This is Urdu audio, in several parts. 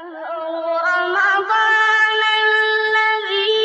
رمضان الذي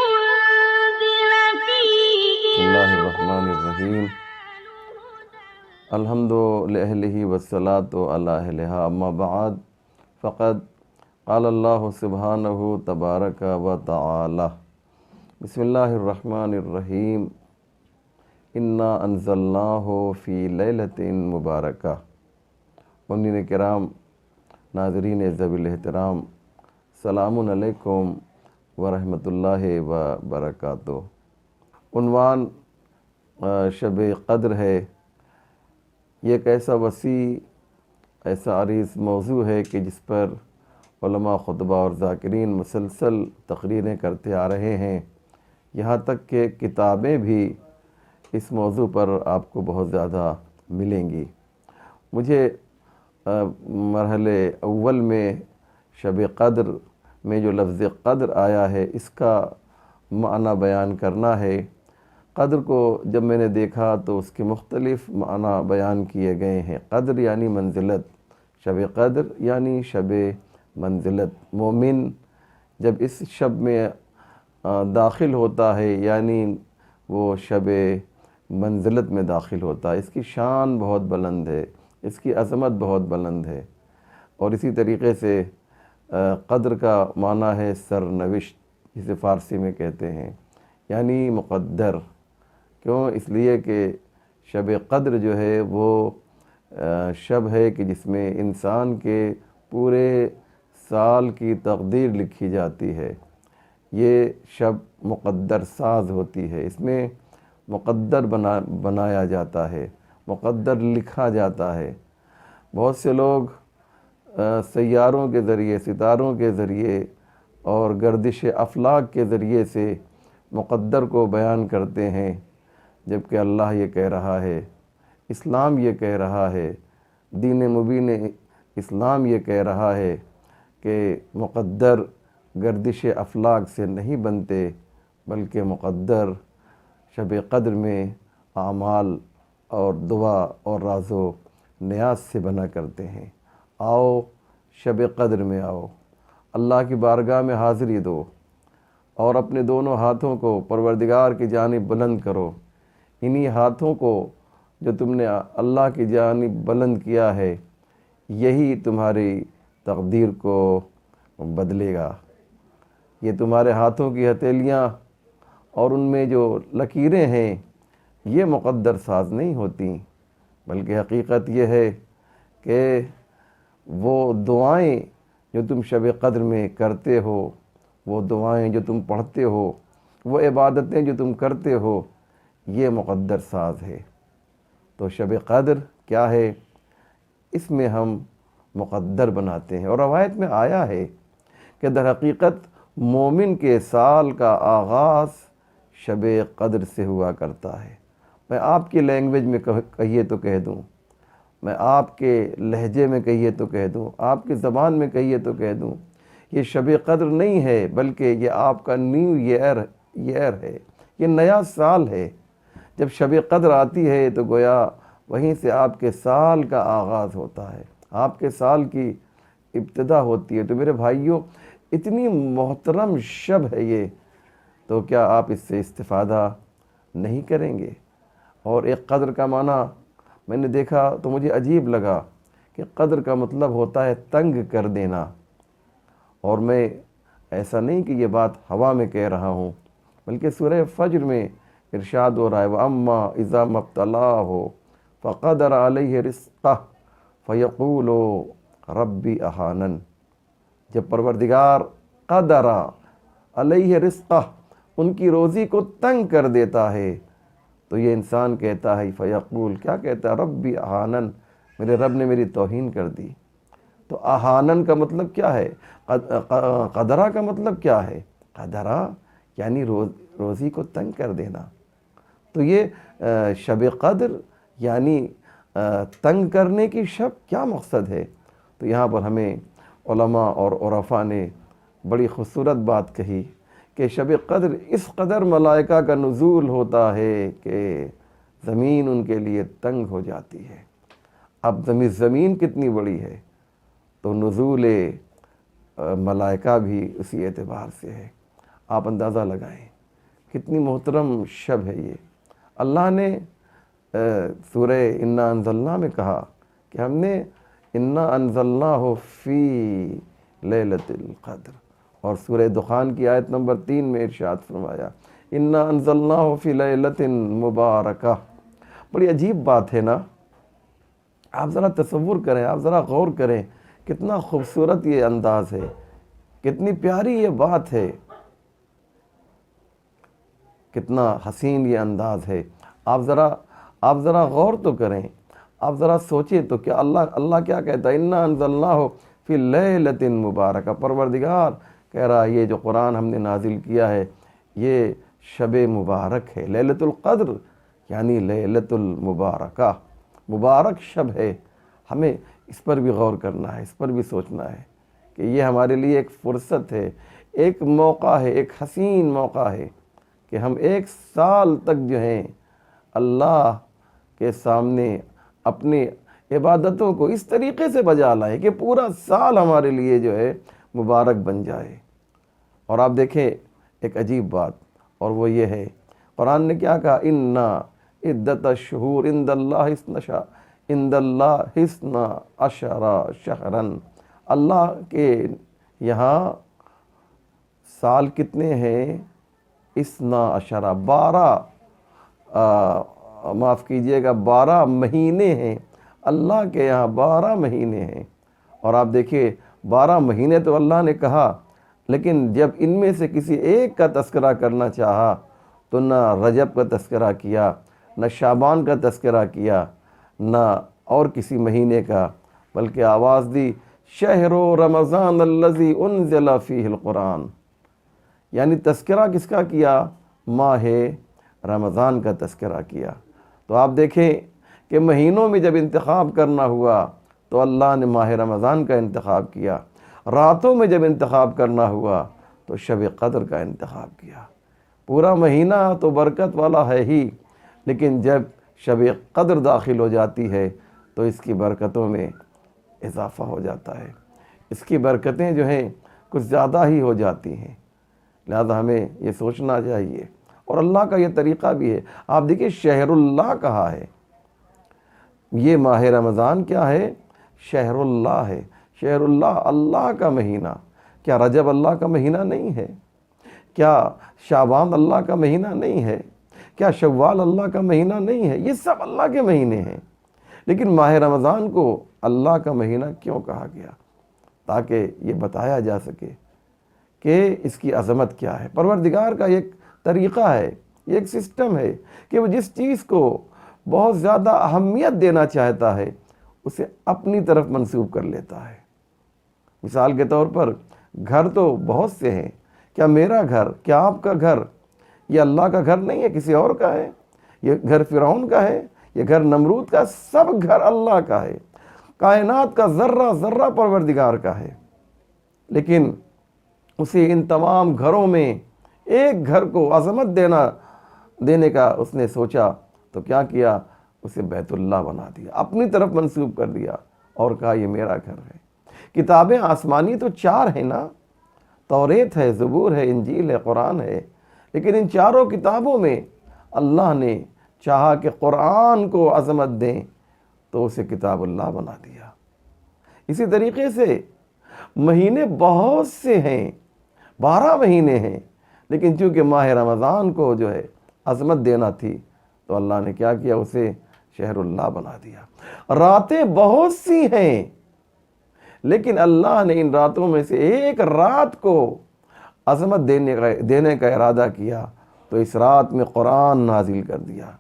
أنزل فيه بسم اللہ الرحمن الرحیم الحمد لأہلہ والصلاة علی اہلہا اما بعد فقد قال اللہ سبحانہ تبارک و تعالی بسم اللہ الرحمن الرحیم انا انزلناہ فی لیلۃ مبارکہ۔ مؤمنین کرام، ناظرین ذوی الاحترام، سلام علیکم ورحمۃ اللہ وبرکاتہ۔ عنوان شب قدر ہے۔ یہ ایک ایسا وسیع، ایسا عریض موضوع ہے کہ جس پر علماء، خطبہ اور ذاکرین مسلسل تقریریں کرتے آ رہے ہیں، یہاں تک کہ کتابیں بھی اس موضوع پر آپ کو بہت زیادہ ملیں گی۔ مجھے مرحلے اول میں شب قدر میں جو لفظ قدر آیا ہے اس کا معنی بیان کرنا ہے۔ قدر کو جب میں نے دیکھا تو اس کے مختلف معنی بیان کیے گئے ہیں۔ قدر یعنی منزلت، شب قدر یعنی شب منزلت۔ مومن جب اس شب میں داخل ہوتا ہے یعنی وہ شب منزلت میں داخل ہوتا ہے۔ اس کی شان بہت بلند ہے، اس کی عظمت بہت بلند ہے، اور اسی طریقے سے قدر کا معنی ہے سرنوشت، جسے فارسی میں کہتے ہیں، یعنی مقدر۔ کیوں؟ اس لیے کہ شب قدر جو ہے وہ شب ہے کہ جس میں انسان کے پورے سال کی تقدیر لکھی جاتی ہے۔ یہ شب مقدر ساز ہوتی ہے، اس میں مقدر بنایا جاتا ہے، مقدر لکھا جاتا ہے۔ بہت سے لوگ سیاروں کے ذریعے، ستاروں کے ذریعے اور گردش افلاک کے ذریعے سے مقدر کو بیان کرتے ہیں، جبکہ اللہ یہ کہہ رہا ہے، اسلام یہ کہہ رہا ہے، دین مبین اسلام یہ کہہ رہا ہے کہ مقدر گردش افلاک سے نہیں بنتے، بلکہ مقدر شب قدر میں اعمال اور دعا اور راز و نیاز سے بنا کرتے ہیں۔ آؤ شب قدر میں آؤ، اللہ کی بارگاہ میں حاضری دو اور اپنے دونوں ہاتھوں کو پروردگار کی جانب بلند کرو۔ انہی ہاتھوں کو جو تم نے اللہ کی جانب بلند کیا ہے، یہی تمہاری تقدیر کو بدلے گا۔ یہ تمہارے ہاتھوں کی ہتھیلیاں اور ان میں جو لکیریں ہیں، یہ مقدر ساز نہیں ہوتی، بلکہ حقیقت یہ ہے کہ وہ دعائیں جو تم شب قدر میں کرتے ہو، وہ دعائیں جو تم پڑھتے ہو، وہ عبادتیں جو تم کرتے ہو، یہ مقدر ساز ہے۔ تو شب قدر کیا ہے؟ اس میں ہم مقدر بناتے ہیں، اور روایت میں آیا ہے کہ در حقیقت مومن کے سال کا آغاز شب قدر سے ہوا کرتا ہے۔ میں آپ کی لینگویج میں کہیے تو کہہ دوں، میں آپ کے لہجے میں کہیے تو کہہ دوں، آپ کی زبان میں کہیے تو کہہ دوں، یہ شب قدر نہیں ہے، بلکہ یہ آپ کا نیو ایئر ہے، یہ نیا سال ہے۔ جب شب قدر آتی ہے تو گویا وہیں سے آپ کے سال کا آغاز ہوتا ہے، آپ کے سال کی ابتدا ہوتی ہے۔ تو میرے بھائیوں، اتنی محترم شب ہے یہ، تو کیا آپ اس سے استفادہ نہیں کریں گے؟ اور ایک قدر کا معنی میں نے دیکھا تو مجھے عجیب لگا کہ قدر کا مطلب ہوتا ہے تنگ کر دینا، اور میں ایسا نہیں کہ یہ بات ہوا میں کہہ رہا ہوں، بلکہ سورہ فجر میں ارشاد ہو رہا ہے وَأَمَّا إِذَا مَا ابْتَلَاهُ فَقَدَرَ عَلَيْهِ رِزْقَهُ فَيَقُولُ رَبِّ أَهَانَنِ۔ جب پروردگار قدر علیہ رزقہ، ان کی روزی کو تنگ کر دیتا ہے، تو یہ انسان کہتا ہے فیقول، کیا کہتا ہے؟ ربی اہانن، میرے رب نے میری توہین کر دی۔ تو اہانن کا مطلب کیا ہے؟ قدرہ کا مطلب کیا ہے؟ قدرہ یعنی روزی کو تنگ کر دینا۔ تو یہ شب قدر یعنی تنگ کرنے کی شب، کیا مقصد ہے؟ تو یہاں پر ہمیں علماء اور عرفاء نے بڑی خوبصورت بات کہی کہ شب قدر اس قدر ملائکہ کا نزول ہوتا ہے کہ زمین ان کے لیے تنگ ہو جاتی ہے، اب زمین کتنی بڑی ہے، تو نزول ملائکہ بھی اسی اعتبار سے ہے۔ آپ اندازہ لگائیں کتنی محترم شب ہے یہ۔ اللہ نے سورہ انا انزلنا میں کہا کہ ہم نے انا انزلناہ فی لیلۃ القدر، اور سورہ دخان کی آیت نمبر 3 میں ارشاد فرمایا انا انزلناہ فی لیلۃ مبارکہ۔ بڑی عجیب بات ہے نا، آپ ذرا تصور کریں، آپ ذرا غور کریں، کتنا خوبصورت یہ انداز ہے، کتنی پیاری یہ بات ہے، کتنا حسین یہ انداز ہے۔ آپ ذرا غور تو کریں، آپ ذرا سوچیں تو کہ اللہ کیا کہتا ہے، انا انزلناہ فی لیلۃ مبارکہ۔ پروردگار کہہ رہا ہے یہ جو قرآن ہم نے نازل کیا ہے یہ شب مبارک ہے، لیلۃ القدر یعنی لیلۃ المبارکہ، مبارک شب ہے۔ ہمیں اس پر بھی غور کرنا ہے، اس پر بھی سوچنا ہے کہ یہ ہمارے لیے ایک فرصت ہے، ایک موقع ہے، ایک حسین موقع ہے کہ ہم 1 سال تک جو ہیں اللہ کے سامنے اپنی عبادتوں کو اس طریقے سے بجا لائیں کہ پورا سال ہمارے لیے جو ہے مبارک بن جائے۔ اور آپ دیکھیں ایک عجیب بات، اور وہ یہ ہے قرآن نے کیا کہا، انا عدت الشہور عند اللہ اثنا عشر شہرا۔ اللہ کے یہاں سال کتنے ہیں، اثنا عشر، 12، معاف کیجئے گا 12 مہینے ہیں، اللہ کے یہاں 12 مہینے ہیں۔ اور آپ دیکھیے 12 مہینے تو اللہ نے کہا، لیکن جب ان میں سے کسی ایک کا تذکرہ کرنا چاہا تو نہ رجب کا تذکرہ کیا، نہ شعبان کا تذکرہ کیا، نہ اور کسی مہینے کا، بلکہ آواز دی شہر رمضان الذی انزل فیہ القرآن، یعنی تذکرہ کس کا کیا، ماہ رمضان کا تذکرہ کیا۔ تو آپ دیکھیں کہ مہینوں میں جب انتخاب کرنا ہوا تو اللہ نے ماہ رمضان کا انتخاب کیا، راتوں میں جب انتخاب کرنا ہوا تو شب قدر کا انتخاب کیا۔ پورا مہینہ تو برکت والا ہے ہی، لیکن جب شب قدر داخل ہو جاتی ہے تو اس کی برکتوں میں اضافہ ہو جاتا ہے، اس کی برکتیں جو ہیں کچھ زیادہ ہی ہو جاتی ہیں۔ لہذا ہمیں یہ سوچنا چاہیے، اور اللہ کا یہ طریقہ بھی ہے۔ آپ دیکھیں شہر اللہ کہا ہے، یہ ماہ رمضان کیا ہے، شہر اللہ ہے، شہر اللہ، اللہ کا مہینہ۔ کیا رجب اللہ کا مہینہ نہیں ہے؟ کیا شعبان اللہ کا مہینہ نہیں ہے؟ کیا شوال اللہ کا مہینہ نہیں ہے؟ یہ سب اللہ کے مہینے ہیں، لیکن ماہ رمضان کو اللہ کا مہینہ کیوں کہا گیا؟ تاکہ یہ بتایا جا سکے کہ اس کی عظمت کیا ہے۔ پروردگار کا ایک طریقہ ہے، یہ ایک سسٹم ہے کہ وہ جس چیز کو بہت زیادہ اہمیت دینا چاہتا ہے اسے اپنی طرف منسوب کر لیتا ہے۔ مثال کے طور پر گھر تو بہت سے ہیں، کیا میرا گھر، کیا آپ کا گھر یہ اللہ کا گھر نہیں ہے، کسی اور کا ہے؟ یہ گھر فرعون کا ہے، یہ گھر نمرود کا، سب گھر اللہ کا ہے۔ کائنات کا ذرہ ذرہ پروردگار کا ہے، لیکن اسے ان تمام گھروں میں ایک گھر کو عظمت دینے کا اس نے سوچا تو کیا کیا، اسے بیت اللہ بنا دیا، اپنی طرف منسوب کر دیا اور کہا یہ میرا گھر ہے۔ کتابیں آسمانی تو 4 ہیں نا، توریت ہے، زبور ہے، انجیل ہے، قرآن ہے، لیکن ان 4 کتابوں میں اللہ نے چاہا کہ قرآن کو عظمت دیں تو اسے کتاب اللہ بنا دیا۔ اسی طریقے سے مہینے بہت سے ہیں، 12 مہینے ہیں، لیکن چونکہ ماہ رمضان کو جو ہے عظمت دینا تھی تو اللہ نے کیا کیا، اسے شہر اللہ بنا دیا۔ راتیں بہت سی ہیں، لیکن اللہ نے ان راتوں میں سے ایک رات کو عظمت دینے کا ارادہ کیا تو اس رات میں قرآن نازل کر دیا۔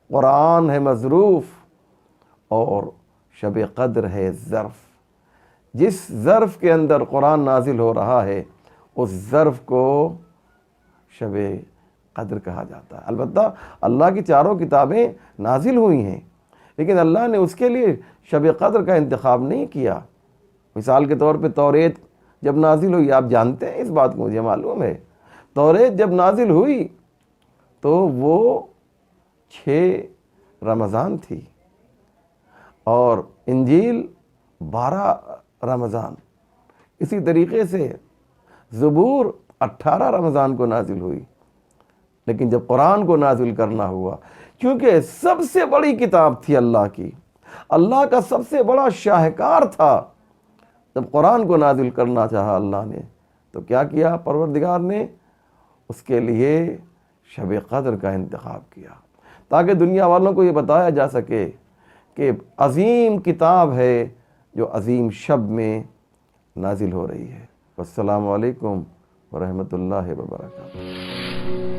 قرآن ہے مظروف اور شب قدر ہے ظرف۔ جس ظرف کے اندر قرآن نازل ہو رہا ہے اس ظرف کو شب قدر کہا جاتا ہے۔ البتہ اللہ کی 4 کتابیں نازل ہوئی ہیں، لیکن اللہ نے اس کے لیے شب قدر کا انتخاب نہیں کیا۔ مثال کے طور پہ توریت جب نازل ہوئی، آپ جانتے ہیں اس بات کو، مجھے معلوم ہے، توریت جب نازل ہوئی تو وہ 6 رمضان تھی، اور انجیل 12 رمضان، اسی طریقے سے زبور 18 رمضان کو نازل ہوئی۔ لیکن جب قرآن کو نازل کرنا ہوا، کیونکہ سب سے بڑی کتاب تھی اللہ کی، اللہ کا سب سے بڑا شاہکار تھا، جب قرآن کو نازل کرنا چاہا اللہ نے تو کیا کیا؟ پروردگار نے اس کے لیے شب قدر کا انتخاب کیا، تاکہ دنیا والوں کو یہ بتایا جا سکے کہ عظیم کتاب ہے جو عظیم شب میں نازل ہو رہی ہے۔ السلام علیکم ورحمۃ اللہ وبرکاتہ۔